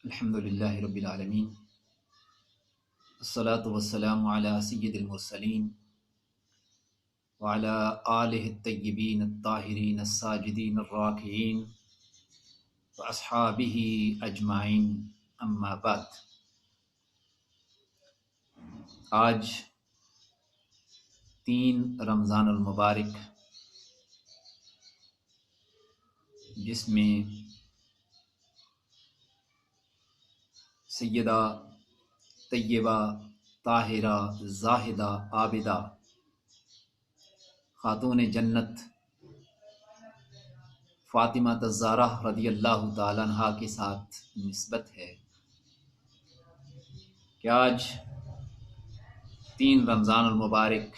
الحمدللہ رب العالمین، الصلاۃ والسلام علی سید المرسلین وعلی آلہ الطیبین الطاہرین الساجدین الراکعین واصحابہ اجمعین، اما بعد۔ آج 3 رمضان المبارک، جس میں سیدہ طیبہ طاہرہ زاہدہ عابدہ خاتون جنت فاطمہ الزہرا رضی اللہ تعالی عنہا کے ساتھ نسبت ہے کہ آج 3 رمضان المبارک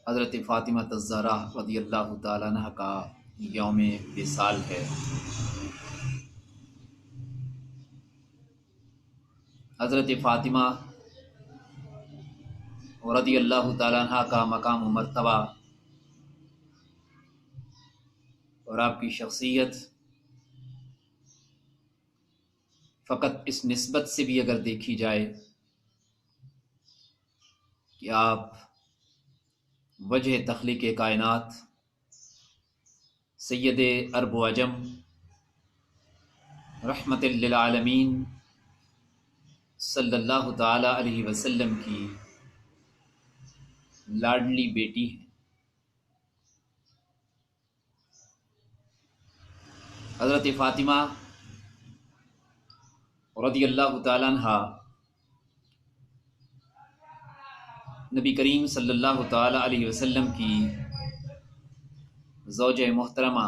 حضرت فاطمہ الزہرا رضی اللہ تعالی عنہا کا یوم وصال ہے۔ حضرت فاطمہ رضی اللہ تعالی عنہا کا مقام و مرتبہ اور آپ کی شخصیت فقط اس نسبت سے بھی اگر دیکھی جائے کہ آپ وجہ تخلیق کائنات سید عرب و عجم رحمت للعالمین صلی اللہ تعالی علیہ وسلم کی لاڈلی بیٹی ہیں۔ حضرت فاطمہ رضی اللہ تعالی عنہا نبی کریم صلی اللہ تعالی علیہ وسلم کی زوجہ محترمہ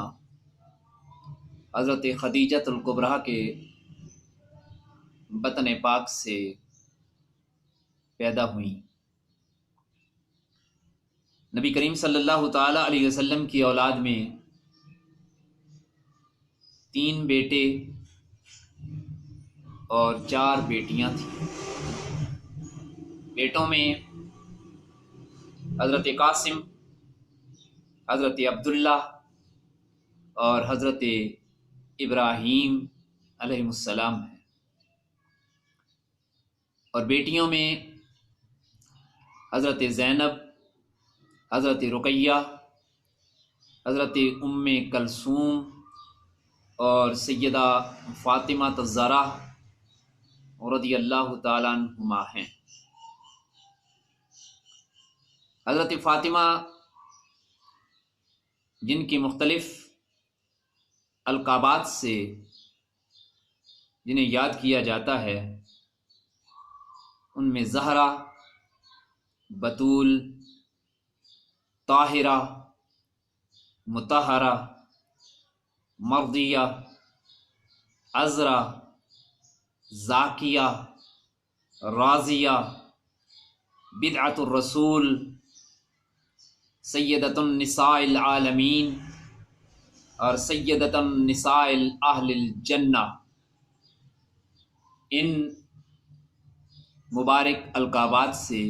حضرت خدیجہ الکبریٰ کے بطن پاک سے پیدا ہوئیں۔ نبی کریم صلی اللہ تعالی علیہ وسلم کی اولاد میں 3 بیٹے اور 4 بیٹیاں تھیں۔ بیٹوں میں حضرت قاسم، حضرت عبداللہ اور حضرت ابراہیم علیہ السلام ہیں، اور بیٹیوں میں حضرت زینب، حضرت رقیہ، حضرت ام کلثوم اور سیدہ فاطمہ الزہرا رضی اللہ تعالیٰ عنہما ہیں۔ حضرت فاطمہ جن کی مختلف القابات سے جنہیں یاد کیا جاتا ہے، ان میں زہرا، بتول، طاہرہ، مطہرہ، مرضیہ، عذرا، زاکیہ، راضیہ، بدعۃ الرسول، سیدۃ النساء العالمین اور سیدۃ النساء اہل الجنہ، ان مبارک القابات سے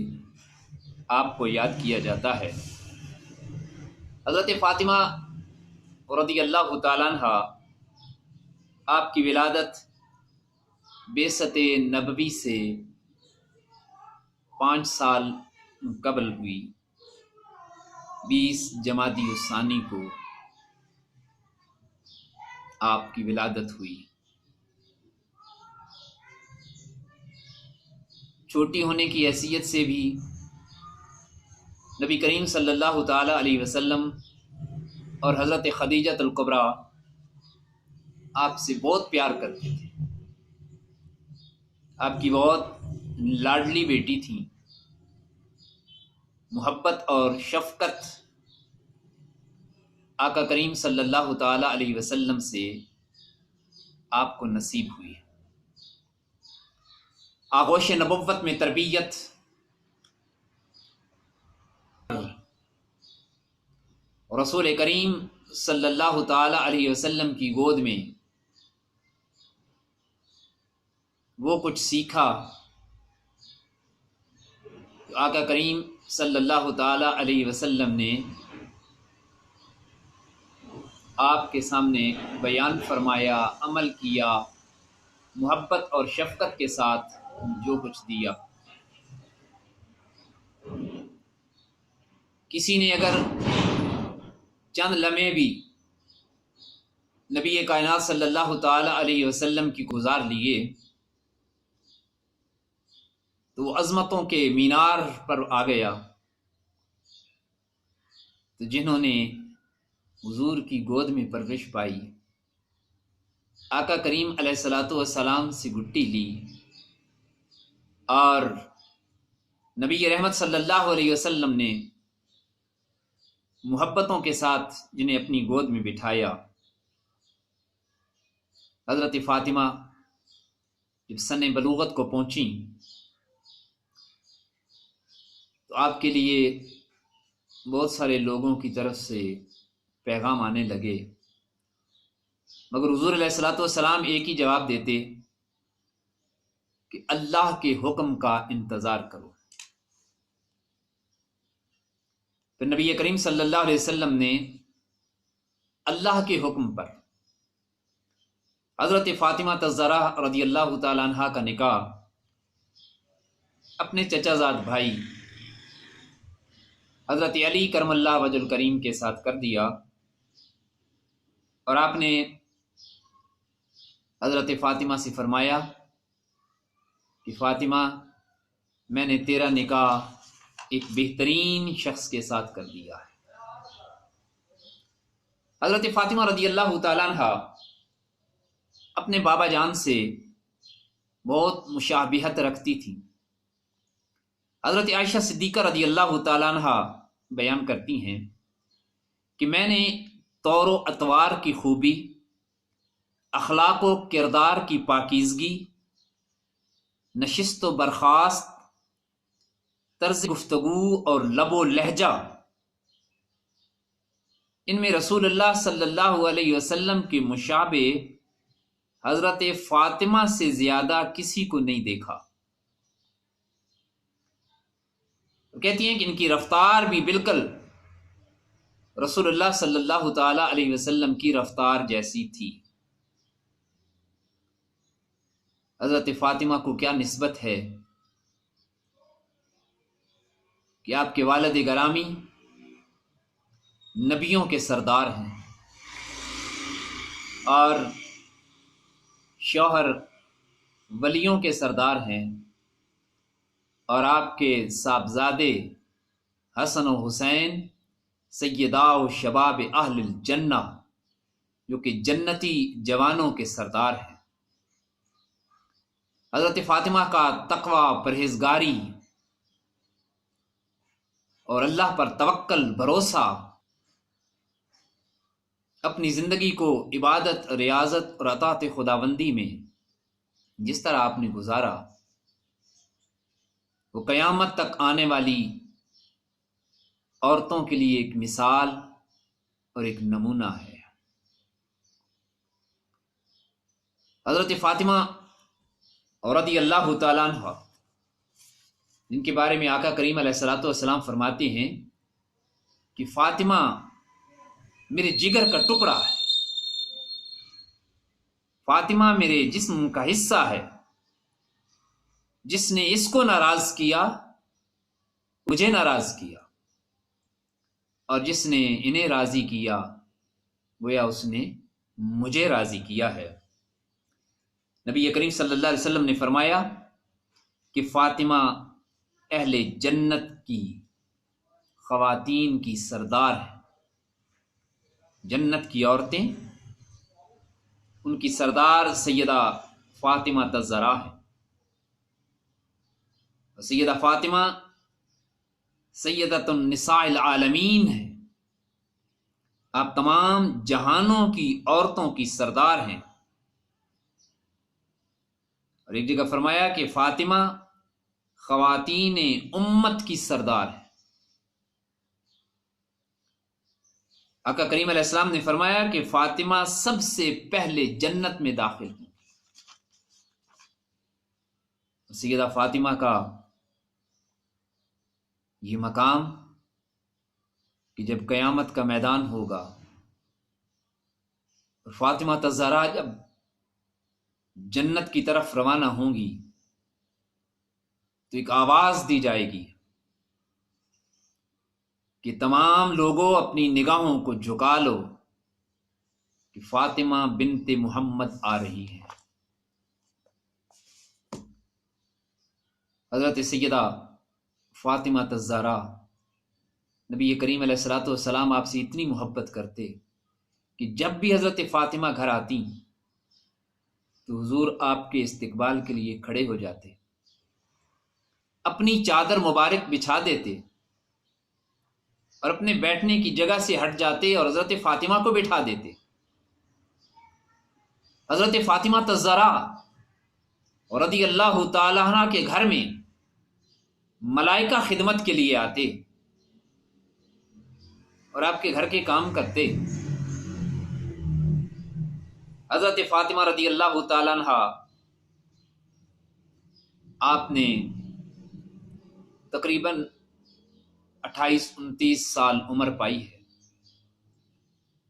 آپ کو یاد کیا جاتا ہے۔ حضرت فاطمہ رضی اللہ تعالیٰ عنہا آپ کی ولادت بعثت نبوی سے 5 سال قبل ہوئی، 20 جمادی الثانی کو آپ کی ولادت ہوئی۔ چھوٹی ہونے کی حیثیت سے بھی نبی کریم صلی اللہ تعالی علیہ وسلم اور حضرت خدیجہ الکبریٰ آپ سے بہت پیار کرتے تھے، آپ کی بہت لاڈلی بیٹی تھیں۔ محبت اور شفقت آقا کریم صلی اللہ تعالی علیہ وسلم سے آپ کو نصیب ہوئی۔ آغوش نبوت میں تربیت رسول کریم صلی اللہ تعالی علیہ وسلم کی گود میں وہ کچھ سیکھا تو آقا کریم صلی اللہ تعالی علیہ وسلم نے آپ کے سامنے بیان فرمایا، عمل کیا محبت اور شفقت کے ساتھ جو کچھ دیا. کسی نے اگر چند لمحے بھی نبی کائنات صلی اللہ تعالی علیہ وسلم کی گزار لیے تو وہ عظمتوں کے مینار پر آ گیا. تو جنہوں نے حضور کی گود میں پرورش پائی، آقا کریم علیہ الصلاۃ والسلام سے گٹی لی، اور نبی رحمت صلی اللہ علیہ وسلم نے محبتوں کے ساتھ جنہیں اپنی گود میں بٹھایا. حضرت فاطمہ جب سن بلوغت کو پہنچی تو آپ کے لیے بہت سارے لوگوں کی طرف سے پیغام آنے لگے، مگر حضور علیہ الصلاۃ والسلام ایک ہی جواب دیتے کہ اللہ کے حکم کا انتظار کرو. پھر نبی کریم صلی اللہ علیہ وسلم نے اللہ کے حکم پر حضرت فاطمہ الزہرا رضی اللہ تعالی عنہ کا نکاح اپنے چچا زاد بھائی حضرت علی کرم اللہ وجہ الکریم کے ساتھ کر دیا، اور آپ نے حضرت فاطمہ سے فرمایا کہ فاطمہ، میں نے تیرا نکاح ایک بہترین شخص کے ساتھ کر دیا ہے. حضرت فاطمہ رضی اللہ تعالیٰ عنہ اپنے بابا جان سے بہت مشابہت رکھتی تھی. حضرت عائشہ صدیقہ رضی اللہ تعالیٰ عنہ بیان کرتی ہیں کہ میں نے طور و اطوار کی خوبی، اخلاق و کردار کی پاکیزگی، نشست و برخاست، طرز گفتگو اور لب و لہجہ، ان میں رسول اللہ صلی اللہ علیہ وسلم کے مشابہ حضرت فاطمہ سے زیادہ کسی کو نہیں دیکھا. کہتی ہیں کہ ان کی رفتار بھی بالکل رسول اللہ صلی اللہ تعالی علیہ وسلم کی رفتار جیسی تھی. حضرت فاطمہ کو کیا نسبت ہے کہ آپ کے والد گرامی نبیوں کے سردار ہیں اور شوہر ولیوں کے سردار ہیں، اور آپ کے صاحبزادے حسن و حسین سیدہ و شباب اہل الجنہ، جو کہ جنتی جوانوں کے سردار ہیں. حضرت فاطمہ کا تقوی، پرہیزگاری اور اللہ پر توکل، بھروسہ، اپنی زندگی کو عبادت، ریاضت اور اطاعت خداوندی میں جس طرح آپ نے گزارا، وہ قیامت تک آنے والی عورتوں کے لیے ایک مثال اور ایک نمونہ ہے. حضرت فاطمہ رضی اللہ تعالیٰ عنہ، جن کے بارے میں آقا کریم علیہ الصلاۃ والسلام فرماتے ہیں کہ فاطمہ میرے جگر کا ٹکڑا ہے، فاطمہ میرے جسم کا حصہ ہے، جس نے اس کو ناراض کیا مجھے ناراض کیا، اور جس نے انہیں راضی کیا گویا اس نے مجھے راضی کیا ہے. نبی کریم صلی اللہ علیہ وسلم نے فرمایا کہ فاطمہ اہل جنت کی خواتین کی سردار ہے. جنت کی عورتیں، ان کی سردار سیدہ فاطمہ الزہرا ہے. سیدہ فاطمہ سیدۃ النساء العالمین ہے، آپ تمام جہانوں کی عورتوں کی سردار ہیں. اور ایک جگہ فرمایا کہ فاطمہ خواتین امت کی سردار ہے. آقا کریم علیہ السلام نے فرمایا کہ فاطمہ سب سے پہلے جنت میں داخل ہوں. سیدہ فاطمہ کا یہ مقام کہ جب قیامت کا میدان ہوگا اور فاطمہ الزہرا جب جنت کی طرف روانہ ہوں گی تو ایک آواز دی جائے گی کہ تمام لوگوں اپنی نگاہوں کو جھکا لو کہ فاطمہ بنت محمد آ رہی ہے۔ حضرت سیدہ فاطمہ الزہرا، نبی کریم علیہ الصلوۃ والسلام آپ سے اتنی محبت کرتے کہ جب بھی حضرت فاطمہ گھر آتی تو حضور آپ کے استقبال کے لیے کھڑے ہو جاتے، اپنی چادر مبارک بچھا دیتے اور اپنے بیٹھنے کی جگہ سے ہٹ جاتے اور حضرت فاطمہ کو بٹھا دیتے۔ حضرت فاطمہ الزہرا رضی اللہ تعالی عنہ کے گھر میں ملائکہ خدمت کے لیے آتے اور آپ کے گھر کے کام کرتے۔ حضرت فاطمہ رضی اللہ تعالی عنہ آپ نے تقریباً 28-29 سال عمر پائی ہے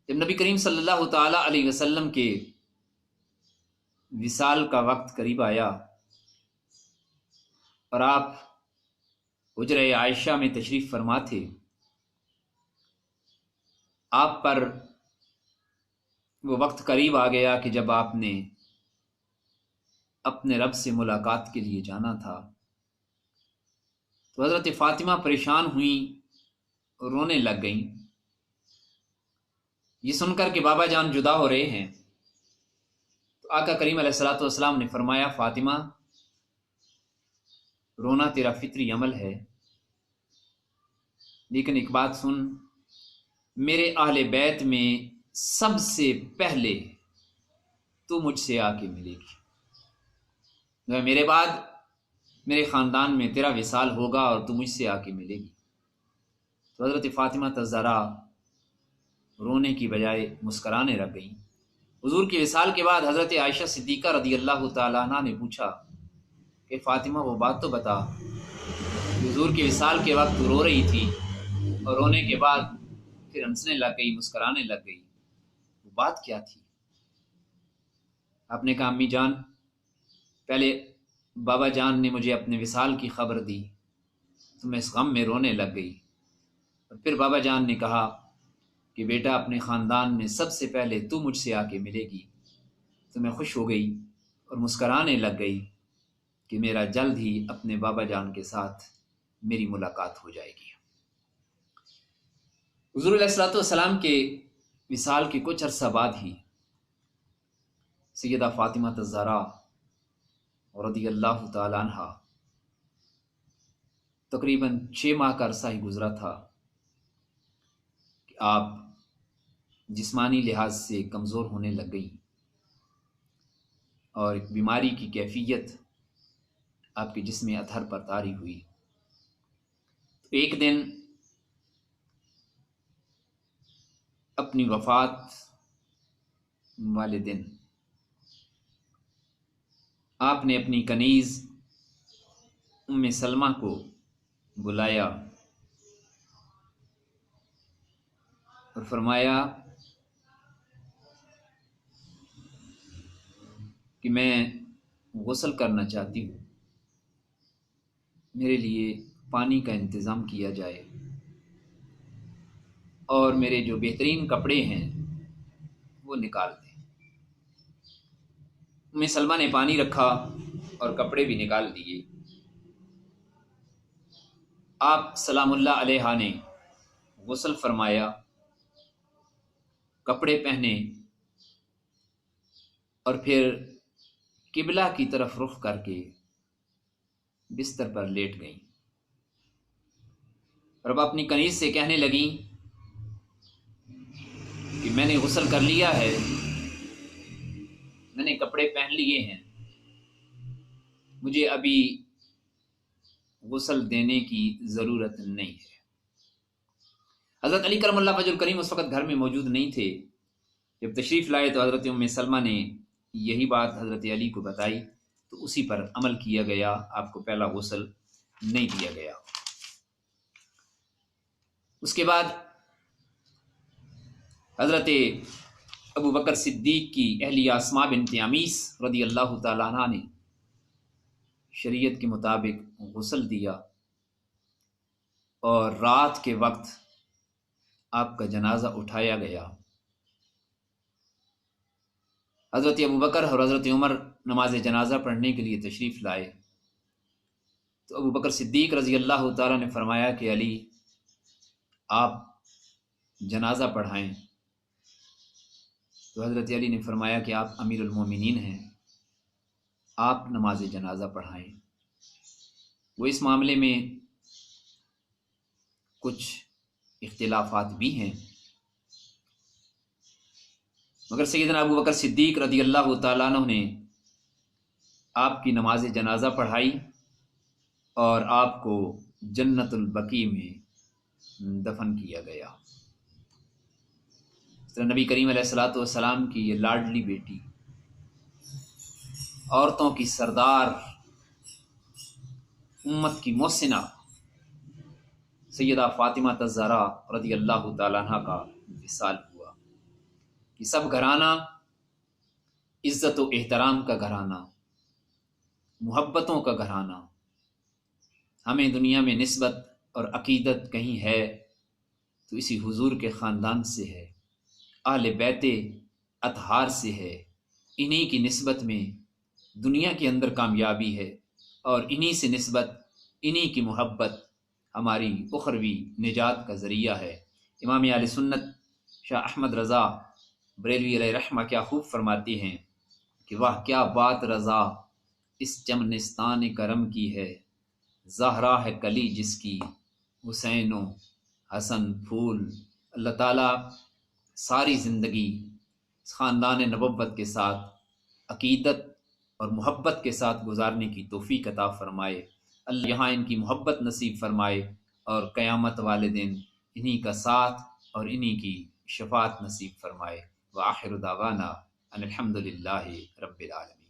جب نبی کریم صلی اللہ تعالی علیہ وسلم کے وصال کا وقت قریب آیا اور آپ حجرہ عائشہ میں تشریف فرما تھے۔ آپ پر وہ وقت قریب آ گیا کہ جب آپ نے اپنے رب سے ملاقات کے لیے جانا تھا، تو حضرت فاطمہ پریشان ہوئیں، رونے لگ گئیں، یہ سن کر کہ بابا جان جدا ہو رہے ہیں۔ تو آقا کریم علیہ الصلوۃ والسلام نے فرمایا، فاطمہ رونا تیرا فطری عمل ہے، لیکن ایک بات سن، میرے اہل بیت میں سب سے پہلے تو مجھ سے آ کے ملے گی، میرے بعد میرے خاندان میں تیرا وصال ہوگا اور تو مجھ سے آ کے ملے گی۔ تو حضرت فاطمہ الزہرا رونے کی بجائے مسکرانے لگ گئیں۔ حضور کے وصال کے بعد حضرت عائشہ صدیقہ رضی اللہ تعالی عنہ نے پوچھا کہ فاطمہ وہ بات تو بتا کہ حضور کے وصال کے وقت تو رو رہی تھی اور رونے کے بعد پھر ہنسنے لگ گئی، مسکرانے لگ گئی، وہ بات کیا تھی؟ آپ نے کہا، امی جان، پہلے بابا جان نے مجھے اپنے وصال کی خبر دی تو میں اس غم میں رونے لگ گئی، اور پھر بابا جان نے کہا کہ بیٹا اپنے خاندان میں سب سے پہلے تو مجھ سے آ کے ملے گی، تو میں خوش ہو گئی اور مسکرانے لگ گئی کہ میرا جلد ہی اپنے بابا جان کے ساتھ میری ملاقات ہو جائے گی۔ حضور علیہ الصلوۃ والسلام کے وصال کے کچھ عرصہ بعد ہی سیدہ فاطمہ الزہرا رضی اللہ تعالی عنہ، تقریباً 6 ماہ کا عرصہ ہی گزرا تھا کہ آپ جسمانی لحاظ سے کمزور ہونے لگ گئیں اور ایک بیماری کی کیفیت آپ کے جسم اطہر پر طاری ہوئی۔ تو ایک دن اپنی وفات والے دن آپ نے اپنی کنیز ام سلمہ کو بلایا اور فرمایا کہ میں غسل کرنا چاہتی ہوں، میرے لیے پانی کا انتظام کیا جائے اور میرے جو بہترین کپڑے ہیں وہ نکال دیں۔ ام سلمہ نے پانی رکھا اور کپڑے بھی نکال دیے۔ آپ سلام اللہ علیہ نے غسل فرمایا، کپڑے پہنے اور پھر قبلہ کی طرف رخ کر کے بستر پر لیٹ گئیں، اور اب اپنی کنیز سے کہنے لگیں کہ میں نے غسل کر لیا ہے، میں نے کپڑے پہن لیے ہیں، مجھے ابھی غسل دینے کی ضرورت نہیں ہے۔ حضرت علی کرم اللہ وجہ الکریم اس وقت گھر میں موجود نہیں تھے۔ جب تشریف لائے تو حضرت ام سلمہ نے یہی بات حضرت علی کو بتائی، تو اسی پر عمل کیا گیا، آپ کو پہلا غسل نہیں دیا گیا۔ اس کے بعد حضرت ابو بکر صدیق کی اہلیہ اسماء بنت عمیس رضی اللہ تعالیٰ عنہ نے شریعت کے مطابق غسل دیا اور رات کے وقت آپ کا جنازہ اٹھایا گیا۔ حضرت ابو بکر اور حضرت عمر نماز جنازہ پڑھنے کے لیے تشریف لائے تو ابو بکر صدیق رضی اللہ تعالیٰ نے فرمایا کہ علی آپ جنازہ پڑھائیں، تو حضرت علی نے فرمایا کہ آپ امیر المومنین ہیں، آپ نماز جنازہ پڑھائیں۔ وہ اس معاملے میں کچھ اختلافات بھی ہیں، مگر سیدنا ابو بکر صدیق رضی اللہ تعالیٰ عنہ نے آپ کی نماز جنازہ پڑھائی اور آپ کو جنت البقیع میں دفن کیا گیا۔ نبی کریم علیہ الصلوۃ والسلام کی یہ لاڈلی بیٹی، عورتوں کی سردار، امت کی محسنہ سیدہ فاطمہ الزہرا رضی اللہ تعالیٰ عنہ کا وصال ہوا۔ یہ سب گھرانہ عزت و احترام کا گھرانہ، محبتوں کا گھرانہ، ہمیں دنیا میں نسبت اور عقیدت کہیں ہے تو اسی حضور کے خاندان سے ہے، اہل بیت اطہار سے ہے۔ انہی کی نسبت میں دنیا کے اندر کامیابی ہے اور انہی سے نسبت، انہی کی محبت ہماری اخروی نجات کا ذریعہ ہے۔ امام اہل سنت شاہ احمد رضا بریلوی علیہ رحمہ کیا خوب فرماتے ہیں کہ واہ کیا بات رضا اس چمنستان کرم کی ہے، زہرا ہے کلی جس کی حسین و حسن پھول۔ اللہ تعالیٰ ساری زندگی خاندان نبوت کے ساتھ عقیدت اور محبت کے ساتھ گزارنے کی توفیق عطا فرمائے۔ اللہ یہاں ان کی محبت نصیب فرمائے اور قیامت والے دن انہی کا ساتھ اور انہی کی شفاعت نصیب فرمائے۔ وآخر دعوانا ان الحمد للہ رب العالمین۔